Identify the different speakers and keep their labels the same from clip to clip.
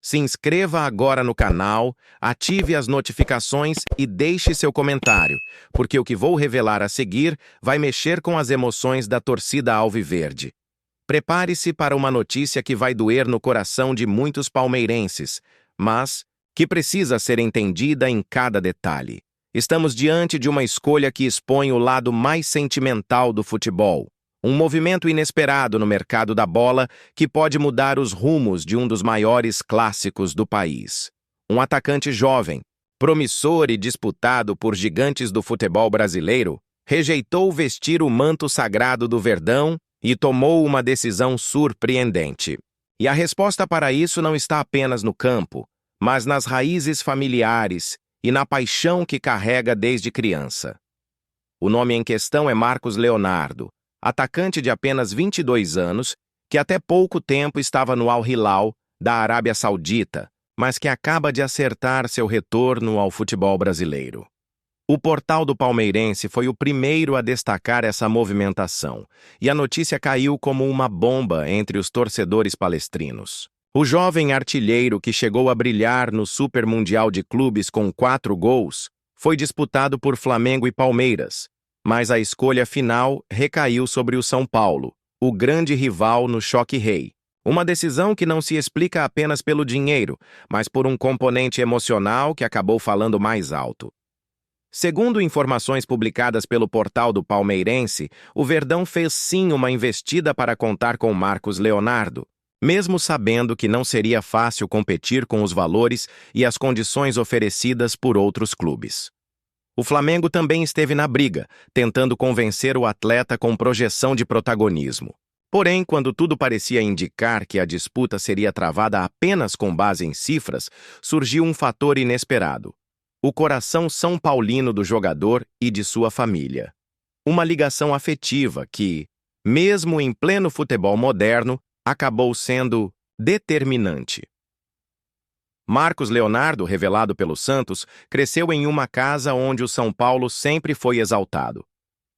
Speaker 1: Se inscreva agora no canal, ative as notificações e deixe seu comentário, porque o que vou revelar a seguir vai mexer com as emoções da torcida alviverde. Prepare-se para uma notícia que vai doer no coração de muitos palmeirenses, mas que precisa ser entendida em cada detalhe. Estamos diante de uma escolha que expõe o lado mais sentimental do futebol. Um movimento inesperado no mercado da bola que pode mudar os rumos de um dos maiores clássicos do país. Um atacante jovem, promissor e disputado por gigantes do futebol brasileiro, rejeitou vestir o manto sagrado do Verdão e tomou uma decisão surpreendente. E a resposta para isso não está apenas no campo, mas nas raízes familiares e na paixão que carrega desde criança. O nome em questão é Marcos Leonardo, atacante de apenas 22 anos, que até pouco tempo estava no Al Hilal, da Arábia Saudita, mas que acaba de acertar seu retorno ao futebol brasileiro. O portal do Palmeirense foi o primeiro a destacar essa movimentação, e a notícia caiu como uma bomba entre os torcedores palestrinos. O jovem artilheiro que chegou a brilhar no Super Mundial de Clubes com 4 gols foi disputado por Flamengo e Palmeiras, mas a escolha final recaiu sobre o São Paulo, o grande rival no Choque Rei. Uma decisão que não se explica apenas pelo dinheiro, mas por um componente emocional que acabou falando mais alto. Segundo informações publicadas pelo portal do Palmeirense, o Verdão fez sim uma investida para contar com Marcos Leonardo, mesmo sabendo que não seria fácil competir com os valores e as condições oferecidas por outros clubes. O Flamengo também esteve na briga, tentando convencer o atleta com projeção de protagonismo. Porém, quando tudo parecia indicar que a disputa seria travada apenas com base em cifras, surgiu um fator inesperado: o coração são paulino do jogador e de sua família. Uma ligação afetiva que, mesmo em pleno futebol moderno, acabou sendo determinante. Marcos Leonardo, revelado pelo Santos, cresceu em uma casa onde o São Paulo sempre foi exaltado.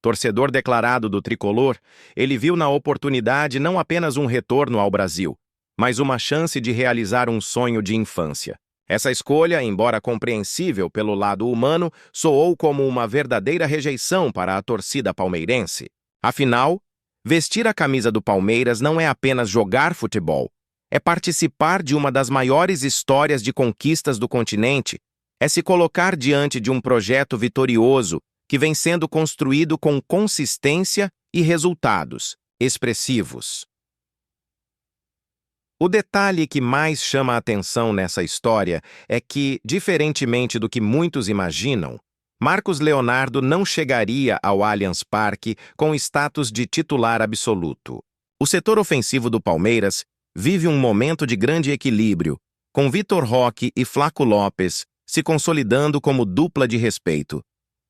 Speaker 1: Torcedor declarado do tricolor, ele viu na oportunidade não apenas um retorno ao Brasil, mas uma chance de realizar um sonho de infância. Essa escolha, embora compreensível pelo lado humano, soou como uma verdadeira rejeição para a torcida palmeirense. Afinal, vestir a camisa do Palmeiras não é apenas jogar futebol, é participar de uma das maiores histórias de conquistas do continente, é se colocar diante de um projeto vitorioso que vem sendo construído com consistência e resultados expressivos. O detalhe que mais chama a atenção nessa história é que, diferentemente do que muitos imaginam, Marcos Leonardo não chegaria ao Allianz Parque com status de titular absoluto. O setor ofensivo do Palmeiras vive um momento de grande equilíbrio, com Vitor Roque e Flaco Lopes se consolidando como dupla de respeito.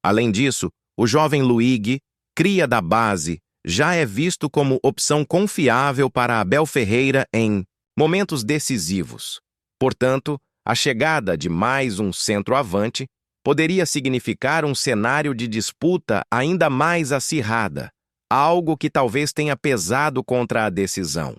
Speaker 1: Além disso, o jovem Luigi, cria da base, já é visto como opção confiável para Abel Ferreira em momentos decisivos. Portanto, a chegada de mais um centroavante poderia significar um cenário de disputa ainda mais acirrada, algo que talvez tenha pesado contra a decisão.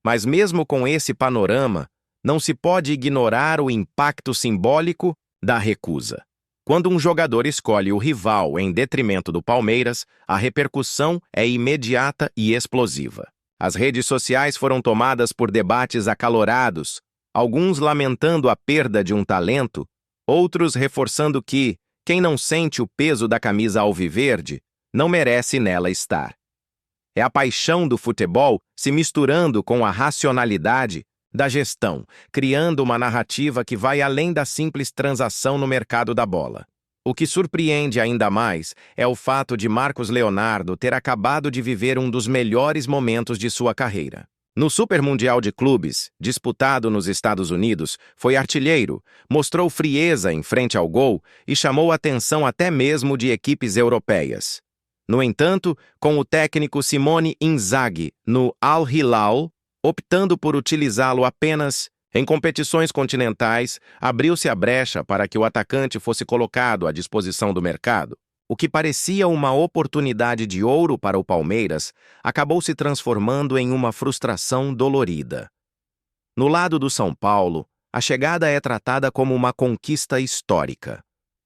Speaker 1: Mas mesmo com esse panorama, não se pode ignorar o impacto simbólico da recusa. Quando um jogador escolhe o rival em detrimento do Palmeiras, a repercussão é imediata e explosiva. As redes sociais foram tomadas por debates acalorados, alguns lamentando a perda de um talento, outros reforçando que quem não sente o peso da camisa alviverde não merece nela estar. É a paixão do futebol se misturando com a racionalidade da gestão, criando uma narrativa que vai além da simples transação no mercado da bola. O que surpreende ainda mais é o fato de Marcos Leonardo ter acabado de viver um dos melhores momentos de sua carreira. No Super Mundial de Clubes, disputado nos Estados Unidos, foi artilheiro, mostrou frieza em frente ao gol e chamou a atenção até mesmo de equipes europeias. No entanto, com o técnico Simone Inzaghi no Al Hilal, optando por utilizá-lo apenas em competições continentais, abriu-se a brecha para que o atacante fosse colocado à disposição do mercado. O que parecia uma oportunidade de ouro para o Palmeiras acabou se transformando em uma frustração dolorida. No lado do São Paulo, a chegada é tratada como uma conquista histórica.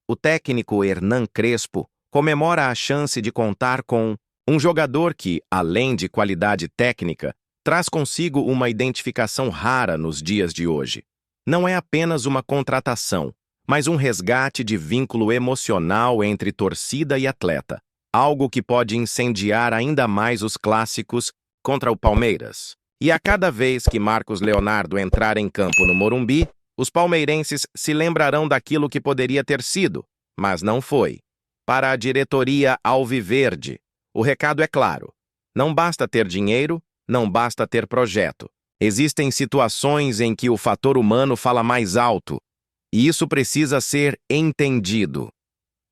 Speaker 1: O técnico Hernan Crespo comemora a chance de contar com um jogador que, além de qualidade técnica, traz consigo uma identificação rara nos dias de hoje. Não é apenas uma contratação, mas um resgate de vínculo emocional entre torcida e atleta, algo que pode incendiar ainda mais os clássicos contra o Palmeiras. E a cada vez que Marcos Leonardo entrar em campo no Morumbi, os palmeirenses se lembrarão daquilo que poderia ter sido, mas não foi. Para a diretoria alviverde, o recado é claro: não basta ter dinheiro, não basta ter projeto. Existem situações em que o fator humano fala mais alto, e isso precisa ser entendido.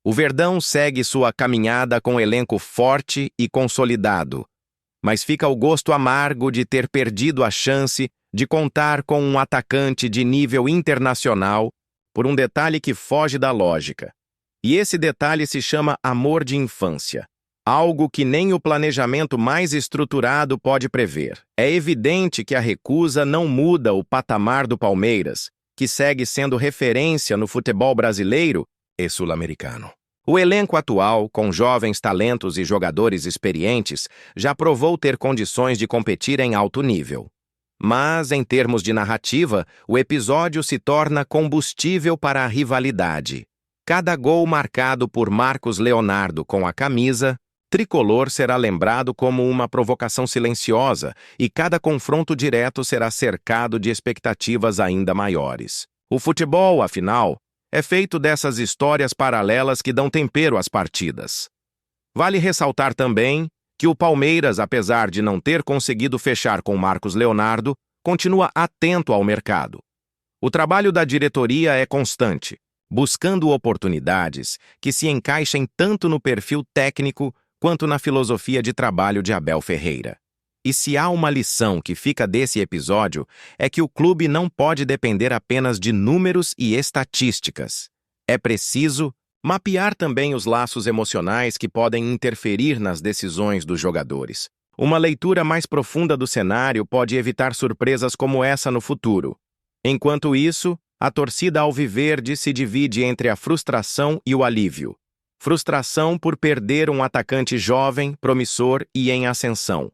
Speaker 1: O Verdão segue sua caminhada com elenco forte e consolidado, mas fica o gosto amargo de ter perdido a chance de contar com um atacante de nível internacional por um detalhe que foge da lógica. E esse detalhe se chama amor de infância. Algo que nem o planejamento mais estruturado pode prever. É evidente que a recusa não muda o patamar do Palmeiras, que segue sendo referência no futebol brasileiro e sul-americano. O elenco atual, com jovens talentos e jogadores experientes, já provou ter condições de competir em alto nível. Mas, em termos de narrativa, o episódio se torna combustível para a rivalidade. Cada gol marcado por Marcos Leonardo com a camisa tricolor será lembrado como uma provocação silenciosa e cada confronto direto será cercado de expectativas ainda maiores. O futebol, afinal, é feito dessas histórias paralelas que dão tempero às partidas. Vale ressaltar também que o Palmeiras, apesar de não ter conseguido fechar com Marcos Leonardo, continua atento ao mercado. O trabalho da diretoria é constante, buscando oportunidades que se encaixem tanto no perfil técnico quanto na filosofia de trabalho de Abel Ferreira. E se há uma lição que fica desse episódio, é que o clube não pode depender apenas de números e estatísticas. É preciso mapear também os laços emocionais que podem interferir nas decisões dos jogadores. Uma leitura mais profunda do cenário pode evitar surpresas como essa no futuro. Enquanto isso, a torcida alviverde se divide entre a frustração e o alívio. Frustração por perder um atacante jovem, promissor e em ascensão.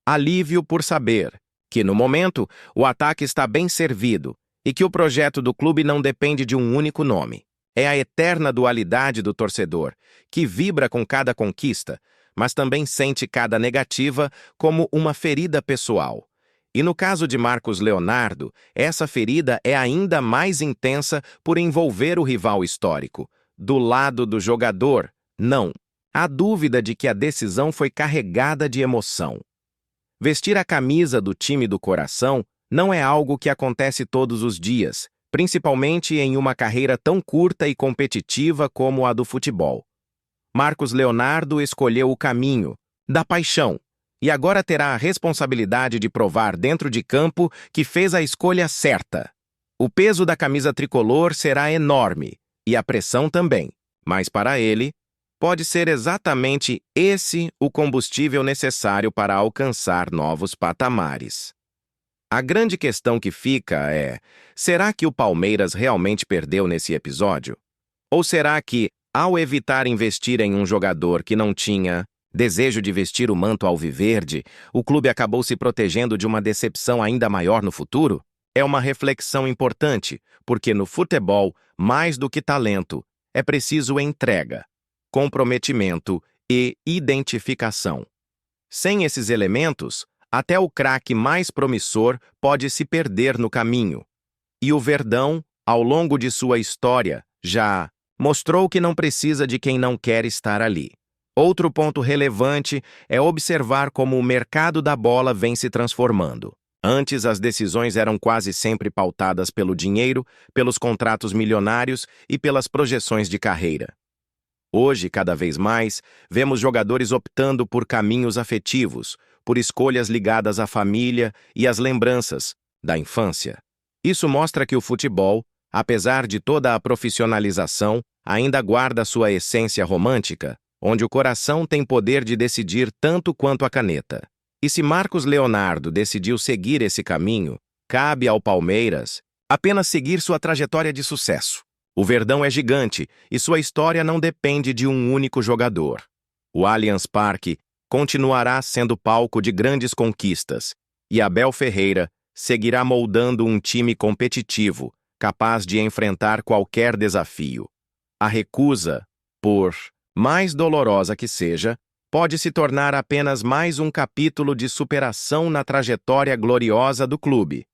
Speaker 1: Alívio por saber que, no momento, o ataque está bem servido e que o projeto do clube não depende de um único nome. É a eterna dualidade do torcedor, que vibra com cada conquista, mas também sente cada negativa como uma ferida pessoal. E no caso de Marcos Leonardo, essa ferida é ainda mais intensa por envolver o rival histórico. Do lado do jogador, não. Há dúvida de que a decisão foi carregada de emoção. Vestir a camisa do time do coração não é algo que acontece todos os dias, principalmente em uma carreira tão curta e competitiva como a do futebol. Marcos Leonardo escolheu o caminho da paixão e agora terá a responsabilidade de provar dentro de campo que fez a escolha certa. O peso da camisa tricolor será enorme e a pressão também, mas para ele, pode ser exatamente esse o combustível necessário para alcançar novos patamares. A grande questão que fica é: será que o Palmeiras realmente perdeu nesse episódio? Ou será que, ao evitar investir em um jogador que não tinha desejo de vestir o manto alviverde, o clube acabou se protegendo de uma decepção ainda maior no futuro? É uma reflexão importante, porque no futebol, mais do que talento, é preciso entrega, comprometimento e identificação. Sem esses elementos, até o craque mais promissor pode se perder no caminho. E o Verdão, ao longo de sua história, já mostrou que não precisa de quem não quer estar ali. Outro ponto relevante é observar como o mercado da bola vem se transformando. Antes, as decisões eram quase sempre pautadas pelo dinheiro, pelos contratos milionários e pelas projeções de carreira. Hoje, cada vez mais, vemos jogadores optando por caminhos afetivos, por escolhas ligadas à família e às lembranças da infância. Isso mostra que o futebol, apesar de toda a profissionalização, ainda guarda sua essência romântica, onde o coração tem poder de decidir tanto quanto a caneta. E se Marcos Leonardo decidiu seguir esse caminho, cabe ao Palmeiras Apenas seguir sua trajetória de sucesso. O Verdão é gigante e sua história não depende de um único jogador. O Allianz Parque continuará sendo palco de grandes conquistas e Abel Ferreira seguirá moldando um time competitivo, capaz de enfrentar qualquer desafio. A recusa, por mais dolorosa que seja, pode se tornar apenas mais um capítulo de superação na trajetória gloriosa do clube.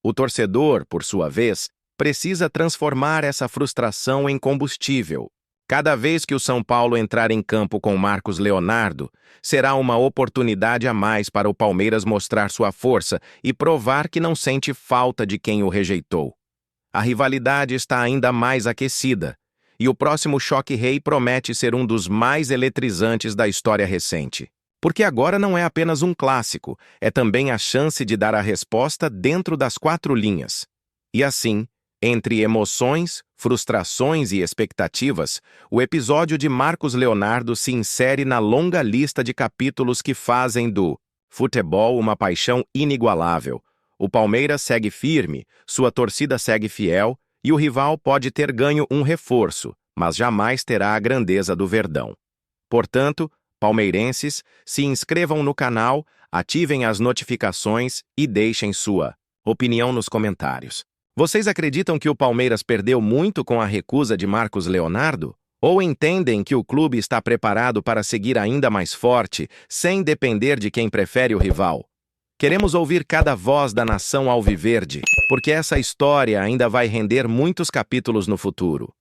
Speaker 1: O torcedor, por sua vez, precisa transformar essa frustração em combustível. Cada vez que o São Paulo entrar em campo com Marcos Leonardo, será uma oportunidade a mais para o Palmeiras mostrar sua força e provar que não sente falta de quem o rejeitou. A rivalidade está ainda mais aquecida, e o próximo choque-rei promete ser um dos mais eletrizantes da história recente. Porque agora não é apenas um clássico, é também a chance de dar a resposta dentro das 4 linhas. E assim, entre emoções, frustrações e expectativas, o episódio de Marcos Leonardo se insere na longa lista de capítulos que fazem do futebol uma paixão inigualável. O Palmeiras segue firme, sua torcida segue fiel, e o rival pode ter ganho um reforço, mas jamais terá a grandeza do Verdão. Portanto, palmeirenses, se inscrevam no canal, ativem as notificações e deixem sua opinião nos comentários. Vocês acreditam que o Palmeiras perdeu muito com a recusa de Marcos Leonardo? Ou entendem que o clube está preparado para seguir ainda mais forte, sem depender de quem prefere o rival? Queremos ouvir cada voz da nação alviverde, porque essa história ainda vai render muitos capítulos no futuro.